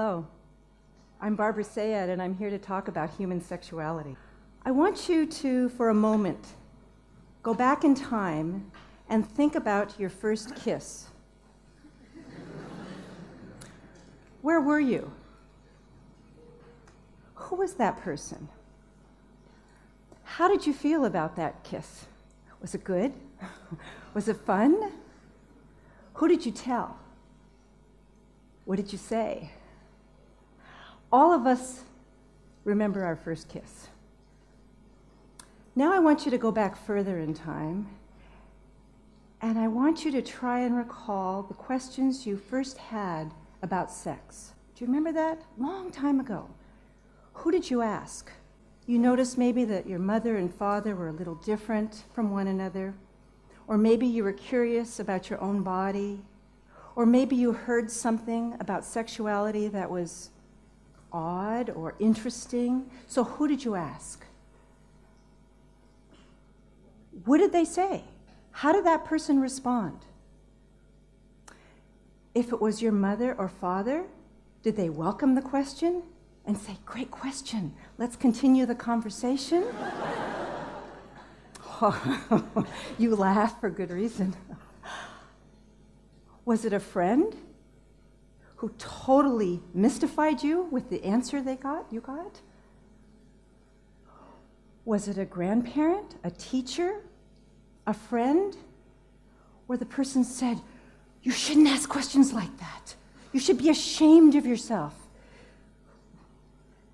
Hello, I'm Barara, and I'm here to talk about human sexuality. I want you to, for a moment, go back in time and think about your first kiss. Where were you? Who was that person? How did you feel about that kiss? Was it good? Was it fun? Who did you tell? What did you say? All of us remember our first kiss. Now I want you to go back further in time, and I want you to try and recall the questions you first had about sex. Do you remember that? Long time ago. Who did you ask? You noticed maybe that your mother and father were a little different from one another, or maybe you were curious about your own body, or maybe you heard something about sexuality that was odd or interesting. So who did you ask? What did they say? How did that person respond? If it was your mother or father, did they welcome the question and say, "Great question, let's continue the conversation"? Oh, you laugh for good reason. Was it a friend who totally mystified you with the answer you got? Was it a grandparent, a teacher, a friend, where the person said, "You shouldn't ask questions like that. You should be ashamed of yourself"?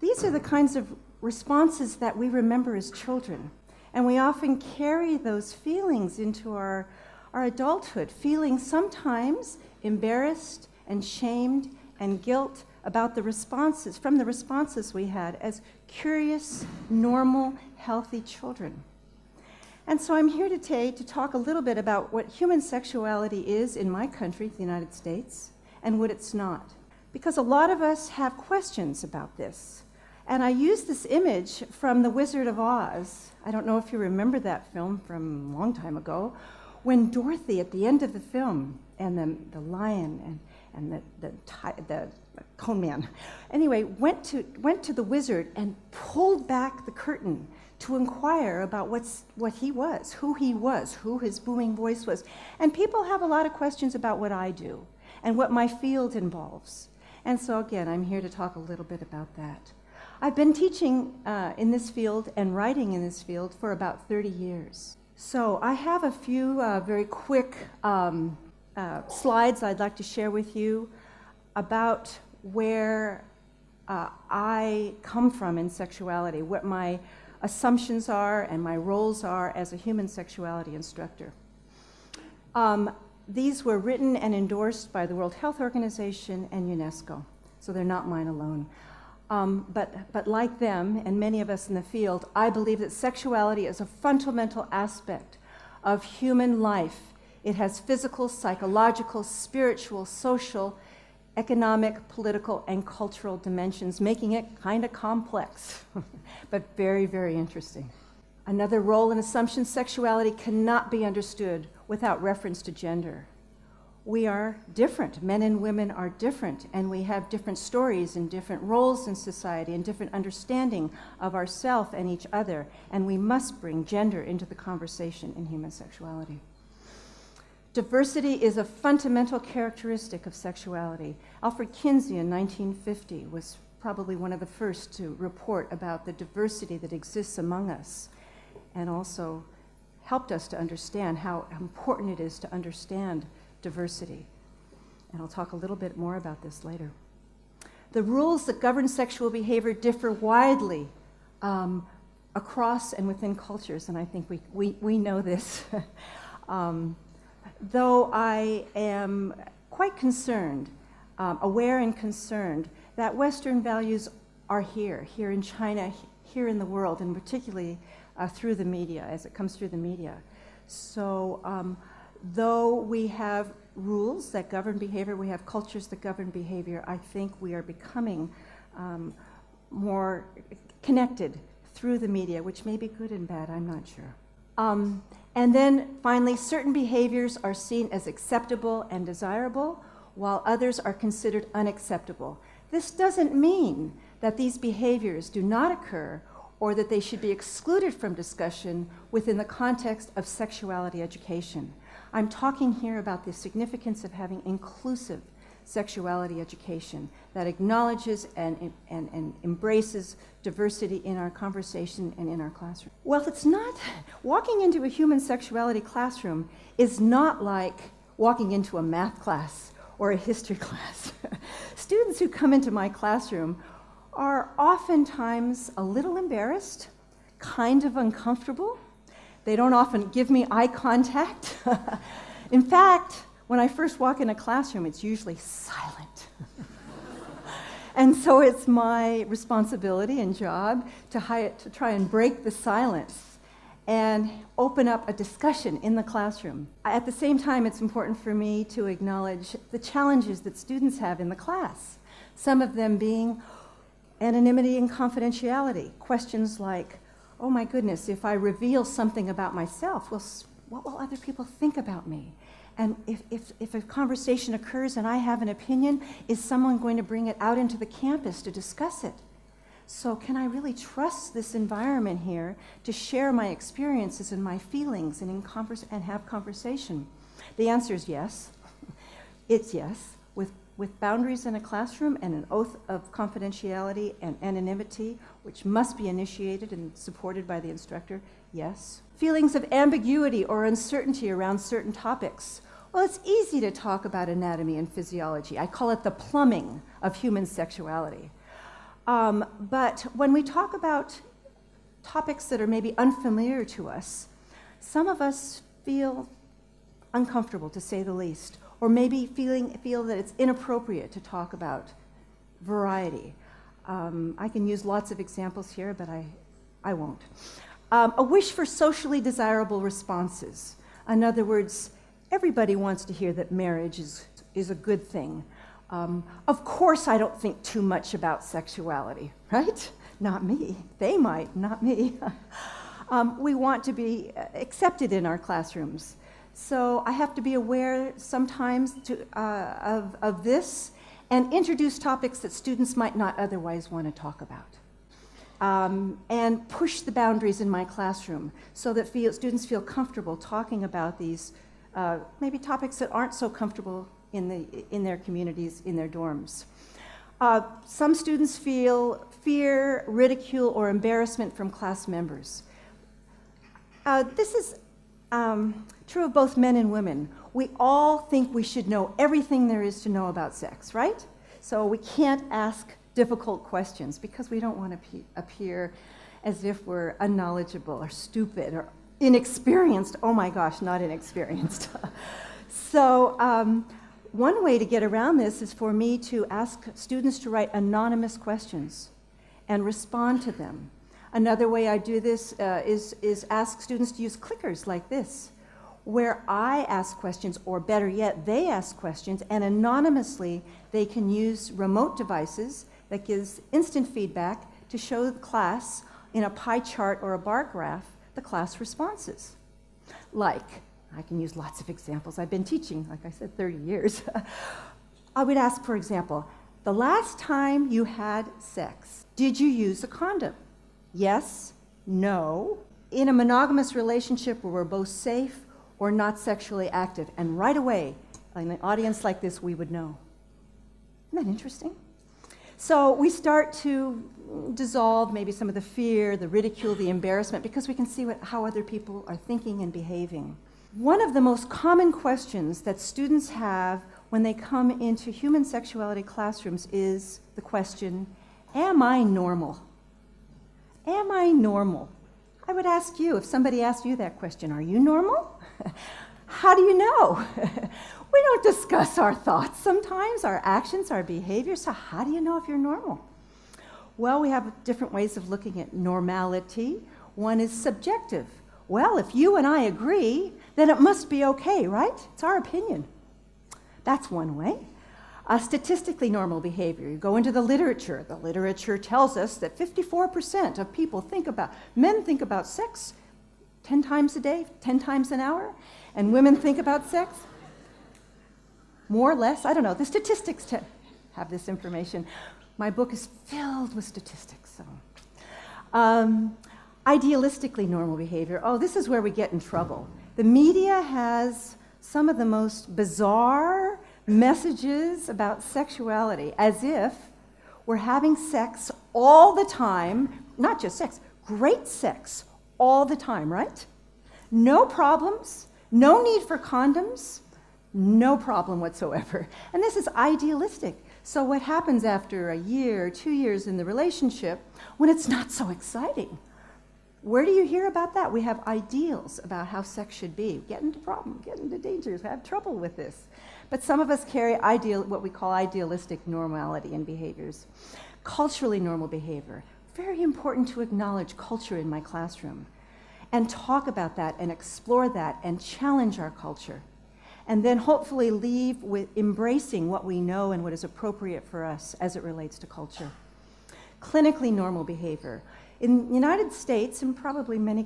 These are the kinds of responses that we remember as children, and we often carry those feelings into our adulthood, feeling sometimes embarrassed and shamed and guilt about the responses we had as curious, normal, healthy children. And so I'm here today to talk a little bit about what human sexuality is in my country, the United States, and what it's not. Because a lot of us have questions about this. And I use this image from The Wizard of Oz. I don't know if you remember that film from a long time ago, when Dorothy, at the end of the film, and the lion and the cone man, anyway, went to the wizard and pulled back the curtain to inquire about what he was, who his booming voice was. And people have a lot of questions about what I do and what my field involves. And so again, I'm here to talk a little bit about that. I've been teaching in this field and writing in this field for about 30 years. So I have a few very quick slides I'd like to share with you about where I come from in sexuality, what my assumptions are and my roles are as a human sexuality instructor. These were written and endorsed by the World Health Organization and UNESCO, so they're not mine alone. But like them, and many of us in the field, I believe that sexuality is a fundamental aspect of human life. It has physical, psychological, spiritual, social, economic, political, and cultural dimensions, making it kind of complex, but very, very interesting. Another role and assumption: sexuality cannot be understood without reference to gender. We are different. Men and women are different, and we have different stories and different roles in society and different understanding of ourselves and each other, and we must bring gender into the conversation in human sexuality. Diversity is a fundamental characteristic of sexuality. Alfred Kinsey in 1950 was probably one of the first to report about the diversity that exists among us, and also helped us to understand how important it is to understand diversity. And I'll talk a little bit more about this later. The rules that govern sexual behavior differ widely across and within cultures, and I think we know this. Though I am quite concerned, aware and concerned, that Western values are here in China, here in the world, and particularly through the media, as it comes through the media. So though we have rules that govern behavior, we have cultures that govern behavior, I think we are becoming more connected through the media, which may be good and bad, I'm not sure. And then finally, certain behaviors are seen as acceptable and desirable, while others are considered unacceptable. This doesn't mean that these behaviors do not occur or that they should be excluded from discussion within the context of sexuality education. I'm talking here about the significance of having inclusive sexuality education that acknowledges and embraces diversity in our conversation and in our classroom. Well, it's not, walking into a human sexuality classroom is not like walking into a math class or a history class. Students who come into my classroom are oftentimes a little embarrassed, kind of uncomfortable. They don't often give me eye contact. In fact, when I first walk in a classroom, it's usually silent. And so it's my responsibility and job to try and break the silence and open up a discussion in the classroom. At the same time, it's important for me to acknowledge the challenges that students have in the class, some of them being anonymity and confidentiality. Questions like, oh my goodness, if I reveal something about myself, well, what will other people think about me? And if a conversation occurs and I have an opinion, is someone going to bring it out into the campus to discuss it? So can I really trust this environment here to share my experiences and my feelings and have conversation? The answer is yes. It's yes. With boundaries in a classroom and an oath of confidentiality and anonymity, which must be initiated and supported by the instructor, yes. Feelings of ambiguity or uncertainty around certain topics. Well, it's easy to talk about anatomy and physiology. I call it the plumbing of human sexuality. But when we talk about topics that are maybe unfamiliar to us, some of us feel uncomfortable, to say the least, or maybe feel that it's inappropriate to talk about variety. I can use lots of examples here, but I won't. A wish for socially desirable responses. In other words, everybody wants to hear that marriage is a good thing. Of course, I don't think too much about sexuality, right? Not me. They might, not me. We want to be accepted in our classrooms. So I have to be aware sometimes of this and introduce topics that students might not otherwise want to talk about. And push the boundaries in my classroom so that students feel comfortable talking about these maybe topics that aren't so comfortable in their communities, in their dorms. Some students feel fear, ridicule, or embarrassment from class members. This is true of both men and women. We all think we should know everything there is to know about sex, right? So we can't ask difficult questions because we don't want to appear as if we're unknowledgeable or stupid or inexperienced. Oh my gosh, not inexperienced. So one way to get around this is for me to ask students to write anonymous questions and respond to them. Another way I do this is ask students to use clickers like this, where I ask questions, or better yet, they ask questions, and anonymously they can use remote devices that gives instant feedback to show the class in a pie chart or a bar graph the class responses. Like, I can use lots of examples. I've been teaching, like I said, 30 years. I would ask, for example, the last time you had sex, did you use a condom? Yes, no. In a monogamous relationship where we're both safe or not sexually active, and right away, in an audience like this, we would know. Isn't that interesting? So we start to dissolve maybe some of the fear, the ridicule, the embarrassment, because we can see how other people are thinking and behaving. One of the most common questions that students have when they come into human sexuality classrooms is the question, am I normal? Am I normal? I would ask you, if somebody asked you that question, are you normal? How do you know? We don't discuss our thoughts sometimes, our actions, our behaviors, so how do you know if you're normal? Well, we have different ways of looking at normality. One is subjective. Well, if you and I agree, then it must be okay, right? It's our opinion. That's one way. Statistically normal behavior. You go into the literature. The literature tells us that 54% of people men think about sex 10 times a day, 10 times an hour, and women think about sex more or less. I don't know. The statistics have this information. My book is filled with statistics. So. Idealistically normal behavior. Oh, this is where we get in trouble. The media has some of the most bizarre messages about sexuality, as if we're having sex all the time, not just sex, great sex all the time, right? No problems, no need for condoms, no problem whatsoever. And this is idealistic. So what happens after a year, 2 years in the relationship when it's not so exciting? Where do you hear about that? We have ideals about how sex should be. Get into problems, get into dangers, have trouble with this. But some of us carry what we call idealistic normality in behaviors. Culturally normal behavior. Very important to acknowledge culture in my classroom and talk about that and explore that and challenge our culture. And then hopefully leave with embracing what we know and what is appropriate for us as it relates to culture. Clinically normal behavior. In the United States and probably many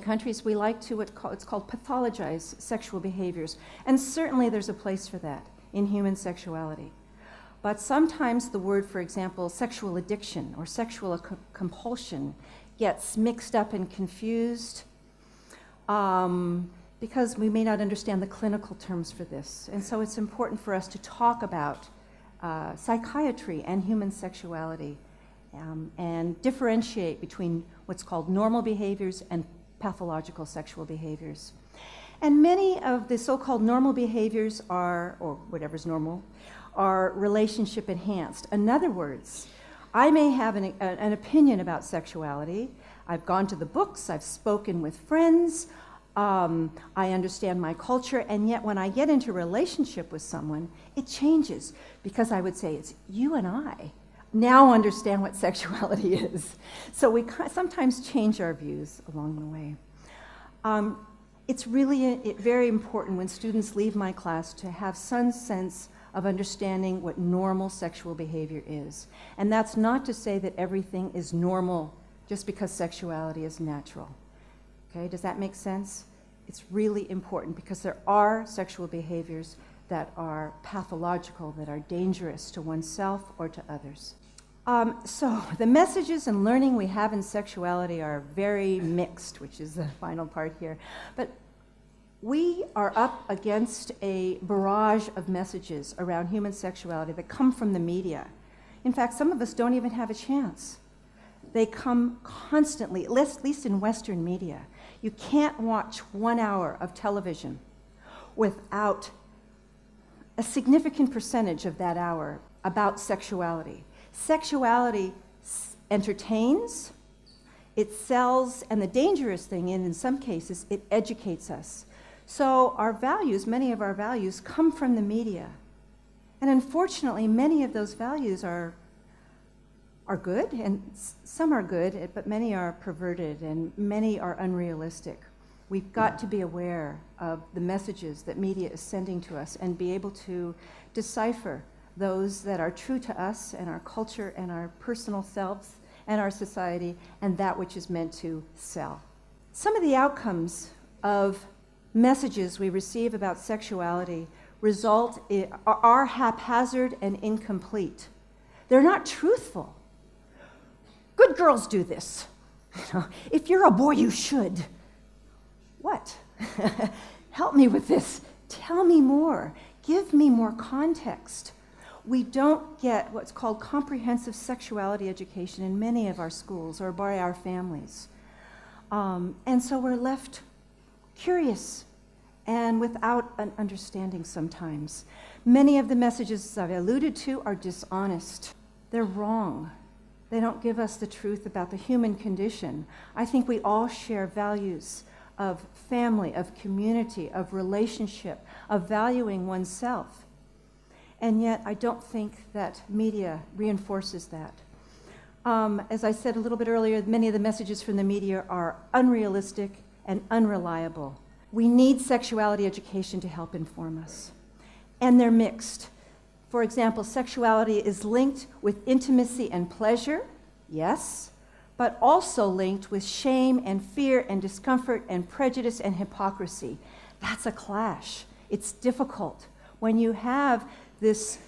countries, we like to it's called pathologize sexual behaviors. And certainly there's a place for that in human sexuality. But sometimes the word, for example, sexual addiction or sexual compulsion gets mixed up and confused because we may not understand the clinical terms for this. And so it's important for us to talk about psychiatry and human sexuality and differentiate between what's called normal behaviors and pathological sexual behaviors. And many of the so-called normal behaviors are, or whatever's normal, are relationship enhanced. In other words, I may have an opinion about sexuality. I've gone to the books, I've spoken with friends, I understand my culture, and yet when I get into a relationship with someone, it changes because I would say it's you and I now understand what sexuality is. So we sometimes change our views along the way. It's really very important when students leave my class to have some sense of understanding what normal sexual behavior is. And that's not to say that everything is normal just because sexuality is natural. Okay, does that make sense? It's really important because there are sexual behaviors that are pathological, that are dangerous to oneself or to others. So the messages and learning we have in sexuality are very mixed, which is the final part here. But we are up against a barrage of messages around human sexuality that come from the media. In fact, some of us don't even have a chance. They come constantly, at least in Western media. You can't watch 1 hour of television without a significant percentage of that hour about sexuality. Sexuality entertains, it sells, and the dangerous thing in some cases, it educates us. So our values, many of our values, come from the media. And unfortunately, many of those values are good, and some are good, but many are perverted, and many are unrealistic. We've got to be aware of the messages that media is sending to us and be able to decipher those that are true to us and our culture and our personal selves and our society, and that which is meant to sell. Some of the outcomes of messages we receive about sexuality are haphazard and incomplete. They're not truthful. Good girls do this. If you're a boy, you should. What? Help me with this. Tell me more. Give me more context. We don't get what's called comprehensive sexuality education in many of our schools or by our families. And so we're left curious and without an understanding sometimes. Many of the messages I've alluded to are dishonest. They're wrong. They don't give us the truth about the human condition. I think we all share values of family, of community, of relationship, of valuing oneself. And yet I don't think that media reinforces that. As I said a little bit earlier, many of the messages from the media are unrealistic and unreliable. We need sexuality education to help inform us. And they're mixed. For example, sexuality is linked with intimacy and pleasure, yes, but also linked with shame and fear and discomfort and prejudice and hypocrisy. That's a clash. It's difficult when you have this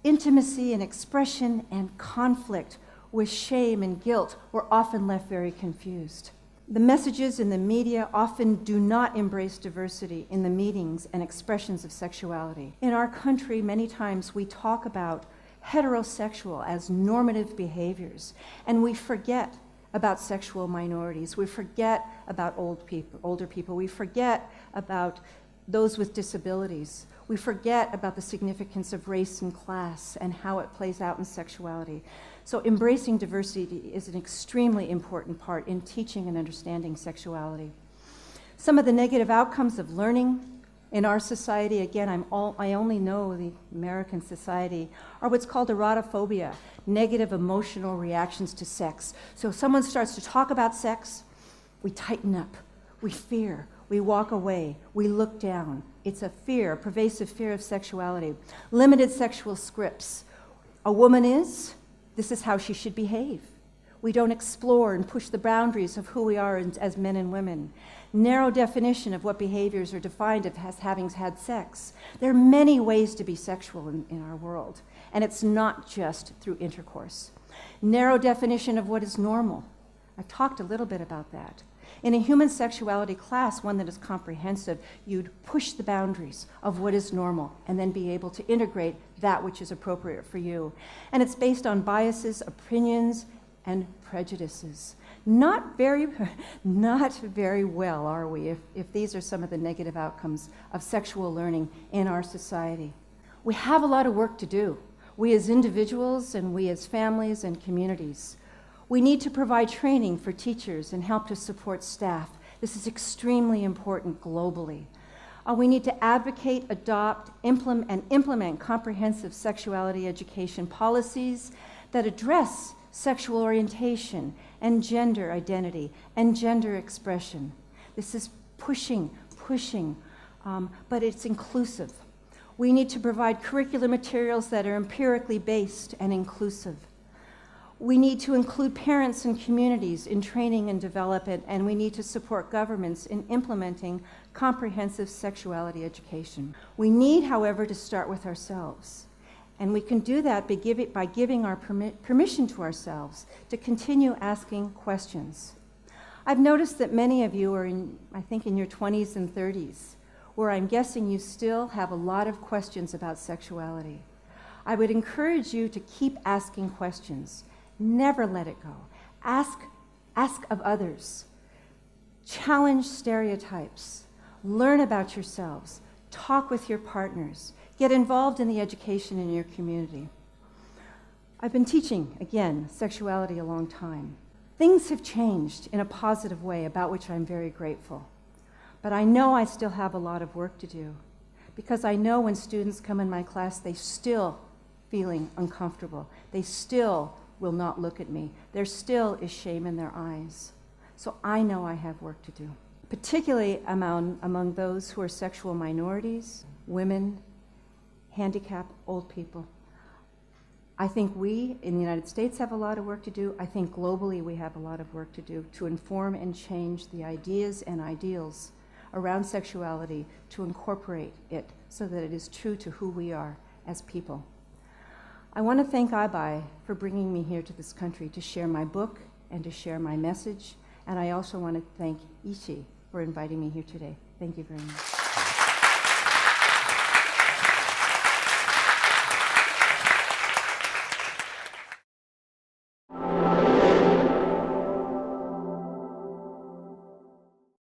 intimacy and expression and conflict with shame and guilt, we're often left very confused. The messages in the media often do not embrace diversity in the meanings and expressions of sexuality. In our country, many times we talk about heterosexual as normative behaviors, and we forget about sexual minorities. We forget about older people. We forget about those with disabilities. We forget about the significance of race and class and how it plays out in sexuality. So embracing diversity is an extremely important part in teaching and understanding sexuality. Some of the negative outcomes of learning in our society, again, I only know the American society, are what's called erotophobia, negative emotional reactions to sex. So if someone starts to talk about sex, we tighten up, we fear, we walk away, we look down. It's a fear, a pervasive fear of sexuality. Limited sexual scripts. A woman is, this is how she should behave. We don't explore and push the boundaries of who we are as men and women. Narrow definition of what behaviors are defined as having had sex. There are many ways to be sexual in our world, and it's not just through intercourse. Narrow definition of what is normal. I've talked a little bit about that. In a human sexuality class, one that is comprehensive, you'd push the boundaries of what is normal and then be able to integrate that which is appropriate for you. And it's based on biases, opinions, and prejudices. Not very well, are we, if these are some of the negative outcomes of sexual learning in our society. We have a lot of work to do, we as individuals and we as families and communities. We need to provide training for teachers and help to support staff. This is extremely important globally. We need to advocate, adopt, implement comprehensive sexuality education policies that address sexual orientation and gender identity and gender expression. This is pushing, but it's inclusive. We need to provide curricular materials that are empirically based and inclusive. We need to include parents and communities in training and development, and we need to support governments in implementing comprehensive sexuality education. We need, however, to start with ourselves. And we can do that by giving our permission to ourselves to continue asking questions. I've noticed that many of you are in your 20s and 30s, where I'm guessing you still have a lot of questions about sexuality. I would encourage you to keep asking questions. Never let it go. Ask of others. Challenge stereotypes. Learn about yourselves. Talk with your partners. Get involved in the education in your community. I've been teaching, again, sexuality a long time. Things have changed in a positive way, about which I'm very grateful. But I know I still have a lot of work to do, because I know when students come in my class, they still feeling uncomfortable. They still will not look at me. There still is shame in their eyes. So I know I have work to do, particularly among those who are sexual minorities, women, handicapped, old people. I think we in the United States have a lot of work to do. I think globally we have a lot of work to do to inform and change the ideas and ideals around sexuality, to incorporate it so that it is true to who we are as people. I want to thank Abai for bringing me here to this country to share my book and to share my message. And I also want to thank Ishi for inviting me here today. Thank you very much.